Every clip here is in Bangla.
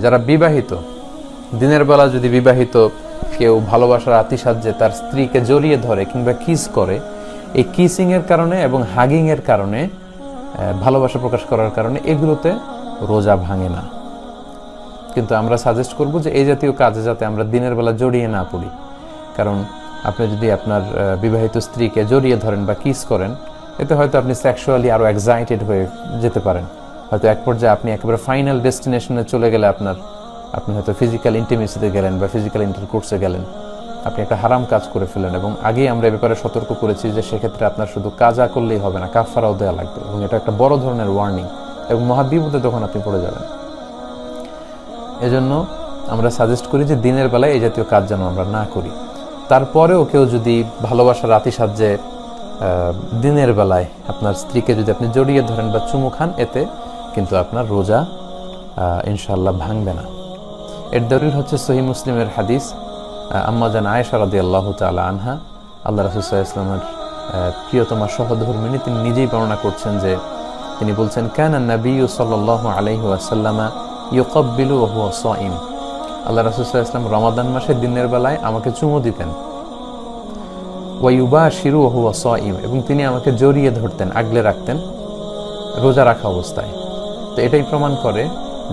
যারা বিবাহিত, দিনের বেলা যদি বিবাহিত কেউ ভালোবাসার আতিশায্যে তার স্ত্রীকে জড়িয়ে ধরে কিংবা কিস করে, এই কিসিং এর কারণে এবং হাগিং এর কারণে, ভালোবাসা প্রকাশ করার কারণে এগুলোতে রোজা ভাঙে না। কিন্তু আমরা সাজেস্ট করব যে এই জাতীয় কাজে যাতে আমরা দিনের বেলা জড়িয়ে না পড়ি। কারণ আপনি যদি আপনার বিবাহিত স্ত্রীকে জড়িয়ে ধরেন বা কিস করেন, এতে হয়তো আপনি সেক্সুয়ালি আরও এক্সাইটেড হয়ে যেতে পারেন। হয়তো এক পর্যায়ে আপনি একেবারে ফাইনাল ডেস্টিনেশনে চলে গেলে আপনি হয়তো ফিজিক্যাল ইন্টিমেসিতে গেলেন বা ফিজিক্যাল ইন্টারকোর্সে গেলেন, আপনি একটা হারাম কাজ করে ফেলেন। এবং আগেই আমরা এ ব্যাপারে সতর্ক করেছি যে সেক্ষেত্রে আপনার শুধু কাজা করলেই হবে না, কাফারাও দেওয়া লাগবে, এবং এটা একটা বড় ধরনের ওয়ার্নিং এবং মহাবিপদে তখন আপনি পড়ে যাবেন। এজন্য আমরা সাজেস্ট করি যে দিনের বেলায় এই জাতীয় কাজ যেন আমরা না করি। তারপরেও কেউ যদি ভালোবাসার আতিশায্যে দিনের বেলায় আপনার স্ত্রীকে যদি আপনি জড়িয়ে ধরেন বা চুমু খান, এতে কিন্তু আপনার রোজা ইনশাআল্লাহ ভাঙবে না। এর দলিল হচ্ছে সহিহ মুসলিমের হাদিস, আম্মা জান আয়েশা রাদিয়াল্লাহু তাআলা আনহা, আল্লাহ রাসূল সাল্লাল্লাহু আলাইহি ওয়াসাল্লামের প্রিয়তমা সহধর্মিণী, তিনি নিজেই বর্ণনা করছেন যে তিনি বলছেন, কানা নবিয়্যু সাল্লাল্লাহু আলাইহি ওয়াসাল্লাম ইউকাব্বিলু ওয়া হুয়া সাইম। আল্লাহ রাসূল সাল্লাল্লাহু আলাইহি ওয়াসাল্লাম রমাদান মাসে দিনের বেলায় আমাকে চুমু দিতেন, ওয়া ইউবাশিরু ওয়া হুয়া সাইম, এবং তিনি আমাকে জড়িয়ে ধরতেন, আগলে রাখতেন রোজা রাখা অবস্থায়। তো এটাই প্রমাণ করে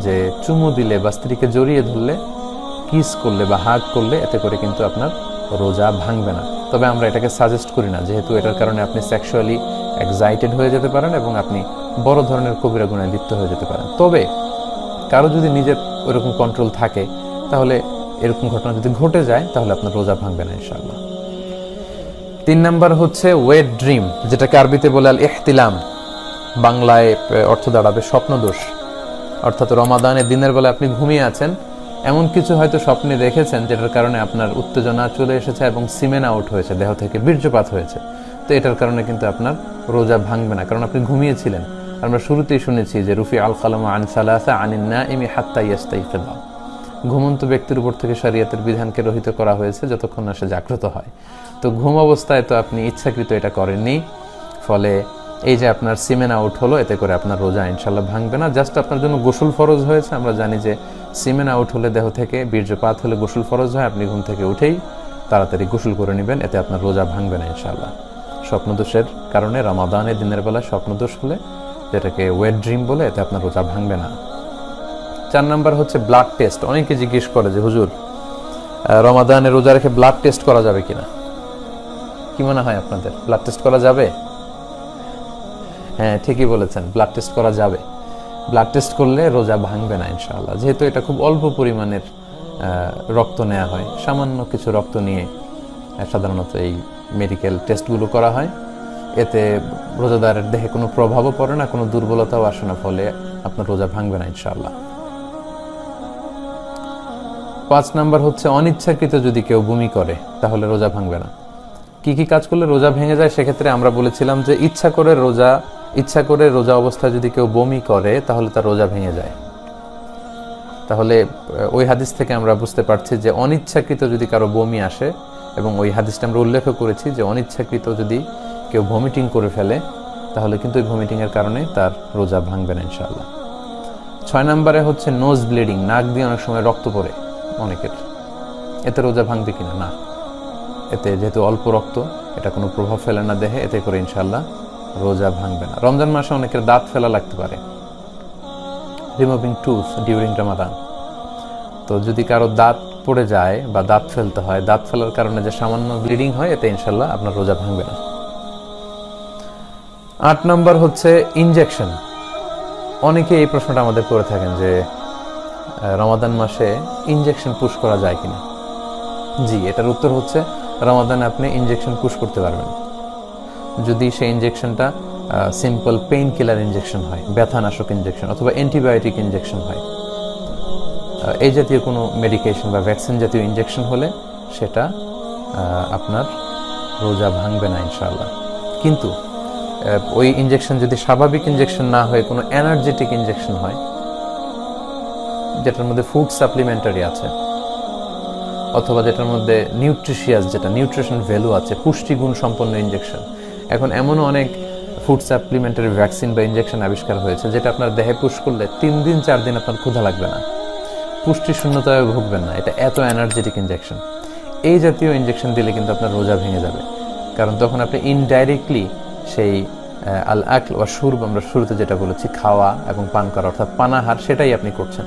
যে চুমু দিলে বা স্ত্রীকে জড়িয়ে ধরলে, কিস করলে বা হাগ করলে, এতে করে কিন্তু আপনার রোজা ভাঙবে না। তবে আমরা এটাকে সাজেস্ট করি না, যেহেতু এটার কারণে আপনি সেক্সুয়ালি এক্সাইটেড হয়ে যেতে পারেন এবং আপনি বড় ধরনের কবিরা গুনাহে লিপ্ত হয়ে যেতে পারেন। তবে কারো যদি নিজের ওইরকম কন্ট্রোল থাকে, তাহলে এরকম ঘটনা যদি ঘটে যায়, তাহলে আপনার রোজা ভাঙবে না ইনশাআল্লাহ। 3 নাম্বার হচ্ছে ওয়েট ড্রিম, যেটাকে আরবিতে বলে আল ইহতিলাম, বাংলায় অর্থ দাঁড়াবে স্বপ্নদোষ। অর্থাৎ রমাদানের দিনের বেলা আপনি ঘুমিয়ে আছেন, এমন কিছু হয়তো স্বপ্নে দেখেছেন যেটার কারণে আপনার উত্তেজনা চলে এসেছে এবং সিমেন আউট হয়েছে, দেহ থেকে বীর্যপাত হয়েছে। তো এটার কারণে কিন্তু আপনার রোজা ভাঙবে না, কারণ আপনি ঘুমিয়েছিলেন। আমরা শুরুতেই শুনেছি যে রুফি আল কালামু আন সালাসা আনিন নাইমি হাত্তা ইয়াস্তাইকিযা, ঘুমন্ত ব্যক্তির উপর থেকে শরীয়তের বিধানকে রহিত করা হয়েছে যতক্ষণ না সে জাগ্রত হয়। তো ঘুম অবস্থায় তো আপনি ইচ্ছাকৃত এটা করেননি, ফলে এই যে আপনার সিমেন আউট হলো, এতে করে আপনার রোজা ইনশাল্লাহ ভাঙবে না। জাস্ট আপনার জন্য গোসল ফরজ হয়েছে। আমরা জানি যে সিমেন আউট হলে, দেহ থেকে বীর্যপাত হলে গোসল ফরজ হয়। আপনি ঘুম থেকে উঠেই তাড়াতাড়ি গোসল করে নেবেন, এতে আপনার রোজা ভাঙবে না ইনশাল্লাহ। স্বপ্নদোষের কারণে রমাদানের দিনের বেলা স্বপ্নদোষ হলে, যেটাকে ওয়েট ড্রিম বলে, এতে আপনার রোজা ভাঙবে না। 4 নাম্বার হচ্ছে ব্লাড টেস্ট। অনেকে জিজ্ঞেস করে যে হুজুর, রমাদানে রোজা রেখে ব্লাড টেস্ট করা যাবে কিনা? কি মনে হয় আপনাদের, ব্লাড টেস্ট করা যাবে? হ্যাঁ, ঠিকই বলেছেন, ব্লাড টেস্ট করা যাবে। ব্লাড টেস্ট করলে রোজা ভাঙবে না ইনশাআল্লাহ, যেহেতু এটা খুব অল্প পরিমাণের রক্ত নেওয়া হয়। সামান্য কিছু রক্ত নিয়ে সাধারণত এই মেডিকেল টেস্টগুলো করা হয়। এতে রোজাদারের দেহে কোনো প্রভাবও পড়ে না, কোনো দুর্বলতাও আসে না, ফলে আপনার রোজা ভাঙবে না ইনশাআল্লাহ। 5 নাম্বার হচ্ছে অনিচ্ছাকৃত যদি কেউ বমি করে, তাহলে রোজা ভাঙবে না। কি কি কাজ করলে রোজা ভেঙে যায়? সেক্ষেত্রে আমরা বলেছিলাম যে ইচ্ছা করে রোজা অবস্থায় যদি কেউ বমি করে, তাহলে তার রোজা ভেঙে যায়। তাহলে ওই হাদিস থেকে আমরা বুঝতে পারছি যে অনিচ্ছাকৃত যদি কারো বমি আসে, এবং ওই হাদিসটা আমরা উল্লেখ করেছি যে অনিচ্ছাকৃত যদি কেউ ভমিটিং করে ফেলে, তাহলে কিন্তু ওই ভমিটিংয়ের কারণে তার রোজা ভাঙবে না ইনশাআল্লাহ। 6 নম্বরে হচ্ছে নোজ ব্লিডিং, নাক দিয়ে অনেক সময় রক্ত পড়ে অনেকের, এতে রোজা ভাঙবে কিনা? না, এতে যেহেতু অল্প রক্ত, এটা কোনো প্রভাব ফেলে না দেহে, এতে করে ইনশাআল্লাহ রোজা ভাঙবে না। রমজান মাসে অনেকের দাঁত ফেলা লাগতে পারে, রিমুভিং টুথ ডিউরিং রমাদান। তো যদি কারো দাঁত পড়ে যায় বা দাঁত ফেলতে হয়, দাঁত ফেলার কারণে যে সামান্য ব্লিডিং হয়, এতে ইনশাআল্লাহ আপনার রোজা ভাঙবে না। 8 নম্বর হচ্ছে ইনজেকশন। অনেকে এই প্রশ্নটা আমাদের করে থাকেন যে রমাদান মাসে ইনজেকশন পুশ করা যায় কিনা। জি, এটার উত্তর হচ্ছে রমাদানে আপনি ইনজেকশন পুশ করতে পারবেন, যদি সেই ইনজেকশনটা সিম্পল পেইন কিলার ইনজেকশন হয়, ব্যথানাশক ইনজেকশন, অথবা অ্যান্টিবায়োটিক ইনজেকশন হয়। এই জাতীয় কোনো মেডিকেশন বা ভ্যাকসিন জাতীয় ইনজেকশন হলে সেটা আপনার রোজা ভাঙবে না ইনশাআল্লাহ। কিন্তু ওই ইনজেকশন যদি স্বাভাবিক ইনজেকশন না হয়ে কোনো এনার্জেটিক ইনজেকশন হয়, যেটার মধ্যে ফুড সাপ্লিমেন্টারি আছে, অথবা যেটার মধ্যে নিউট্রিশিয়াস, যেটা নিউট্রিশন ভ্যালু আছে, পুষ্টিগুণ সম্পন্ন ইনজেকশন। এখন এমনও অনেক ফুড সাপ্লিমেন্টারি ভ্যাকসিন বা ইনজেকশন আবিষ্কার হয়েছে, যেটা আপনার দেহে পুশ করলে 3 দিন 4 দিন আপনার ক্ষুধা লাগবে না। পুষ্টি শূন্যতায় ভুগবেন না, এটা এত এনার্জেটিক ইনজেকশন। এই জাতীয় ইনজেকশন দিলে কিন্তু আপনার রোজা ভেঙে যাবে, কারণ তখন আপনি ইনডাইরেক্টলি সেই আল আকল ওয়া শুরব, আমরা শুরুতে যেটা বলেছি খাওয়া এবং পান করা অর্থাৎ পানাহার, সেটাই আপনি করছেন।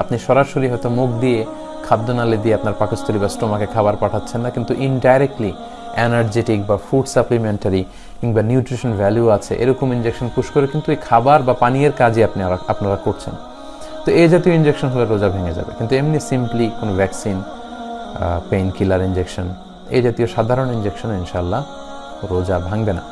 আপনি সরাসরি হয়তো মুখ দিয়ে খাদ্যনালী দিয়ে আপনার পাকস্থলী বা স্টোমাকে খাবার পাঠাচ্ছেন না, কিন্তু ইনডাইরেক্টলি এনার্জেটিক বা ফুড সাপ্লিমেন্টারি কিংবা নিউট্রিশন ভ্যালু আছে এরকম ইনজেকশন পুশ করে কিন্তু এই খাবার বা পানীয়ের কাজই আপনারা করছেন। তো এই জাতীয় ইনজেকশন হলে রোজা ভেঙে যাবে, কিন্তু এমনি সিম্পলি কোনো ভ্যাকসিন, পেইন কিলার ইনজেকশন, এই জাতীয় সাধারণ ইনজেকশন ইনশাল্লাহ রোজা ভাঙবে না।